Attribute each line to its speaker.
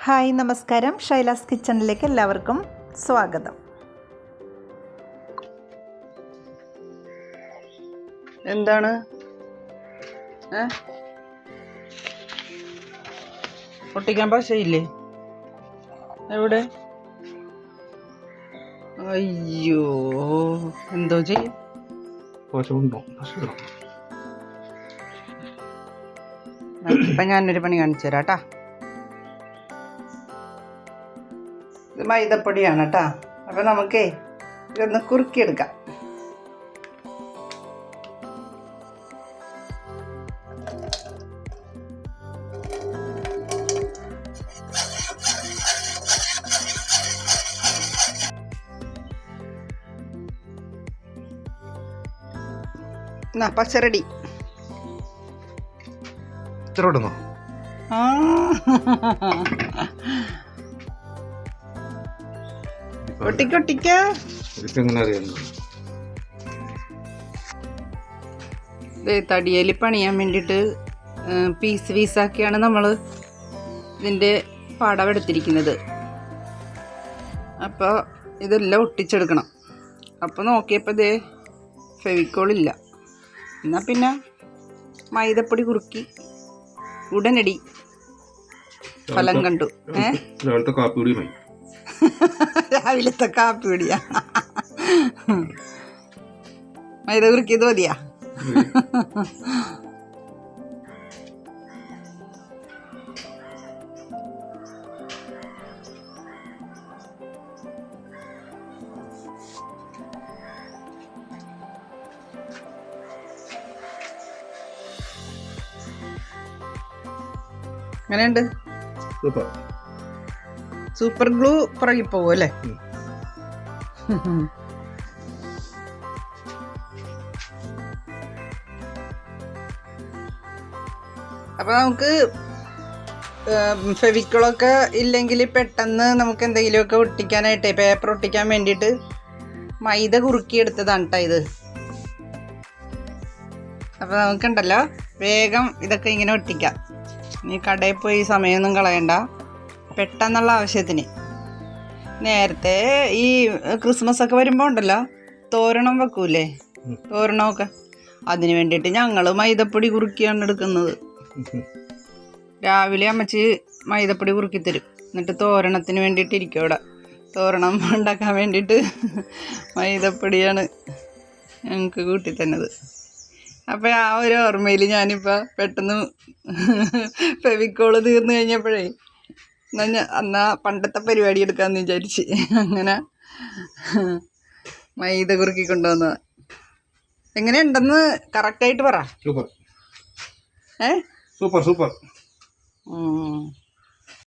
Speaker 1: Hi നമസ്കാരം, ഷൈലാസ് കിച്ചണിലേക്ക് എല്ലാവർക്കും സ്വാഗതം.
Speaker 2: എന്താണ് ഒട്ടിക്കാൻ പശയില്ലേ? എവിടെ? അയ്യോ, എന്തോ ചെയ്യും. ഇപ്പം ഞാനൊരു പണി കാണിച്ചു തരാം കേട്ടാ. ഇത് മൈദപ്പൊടിയാണ് കേട്ടാ. അപ്പം നമുക്കേ ഇതൊന്ന് കുറുക്കിയെടുക്കാം. എന്നാ പച്ചറെഡി. ഒട്ടിക്കൊട്ടിക്ക. തടിയേലി പണിയാൻ വേണ്ടിയിട്ട് പീസ് പീസാക്കിയാണ് നമ്മൾ ഇതിൻ്റെ പടവെടുത്തിരിക്കുന്നത്. അപ്പോൾ ഇതെല്ലാം ഒട്ടിച്ചെടുക്കണം. അപ്പോൾ നോക്കിയപ്പോൾ ഇതേ ഫെവിക്കോളില്ല. എന്നാൽ പിന്നെ മൈദപ്പൊടി കുറുക്കി ഉടനടി ഫലം കണ്ടു. രാവിലത്തെ കാപ്പി പൊടിയാ. മൈദ കുറുക്കിയത് മതിയാ. എങ്ങനെയുണ്ട്? സൂപ്പർ ഗ്ലൂ പുറകെ പോവും അല്ലേ? അപ്പൊ നമുക്ക് ഫെവിക്കോളൊക്കെ ഇല്ലെങ്കിൽ പെട്ടെന്ന് നമുക്ക് എന്തെങ്കിലുമൊക്കെ ഒട്ടിക്കാനായിട്ടേ, പേപ്പർ ഒട്ടിക്കാൻ വേണ്ടിയിട്ട് മൈദ കുറുക്കിയെടുത്തതാണ് കേട്ടോ ഇത്. അപ്പോൾ നമുക്കുണ്ടല്ലോ വേഗം ഇതൊക്കെ ഇങ്ങനെ ഒട്ടിക്കാം. നീ കടയിൽ പോയി സമയമൊന്നും കളയണ്ട. പെട്ടെന്നുള്ള ആവശ്യത്തിന്. നേരത്തെ ഈ ക്രിസ്മസ് ഒക്കെ വരുമ്പോൾ ഉണ്ടല്ലോ തോരണം വെക്കൂലേ, തോരണമൊക്കെ, അതിന് വേണ്ടിയിട്ട് ഞങ്ങൾ മൈദപ്പൊടി കുറുക്കിയാണ് എടുക്കുന്നത്. രാവിലെ അമ്മച്ചി മൈദപ്പൊടി കുറുക്കി തരും. എന്നിട്ട് തോരണത്തിന് വേണ്ടിയിട്ട് ഇരിക്കും അവിടെ. തോരണം ഉണ്ടാക്കാൻ വേണ്ടിയിട്ട് മൈദപ്പൊടിയാണ് ഞങ്ങൾക്ക് കൂട്ടി തന്നത്. അപ്പോൾ ആ ഒരു ഓർമ്മയിൽ ഞാനിപ്പോൾ പെട്ടെന്ന് ഫെവിക്കോള് തീർന്നു കഴിഞ്ഞപ്പോഴേ എന്നാ പണ്ടത്തെ പരിപാടി എടുക്കാമെന്ന് വിചാരിച്ച് അങ്ങനെ മൈദ കുറുക്കി കൊണ്ടുവന്നത്. എങ്ങനെയുണ്ടെന്ന് കറക്റ്റായിട്ട് പറ.
Speaker 3: Super super.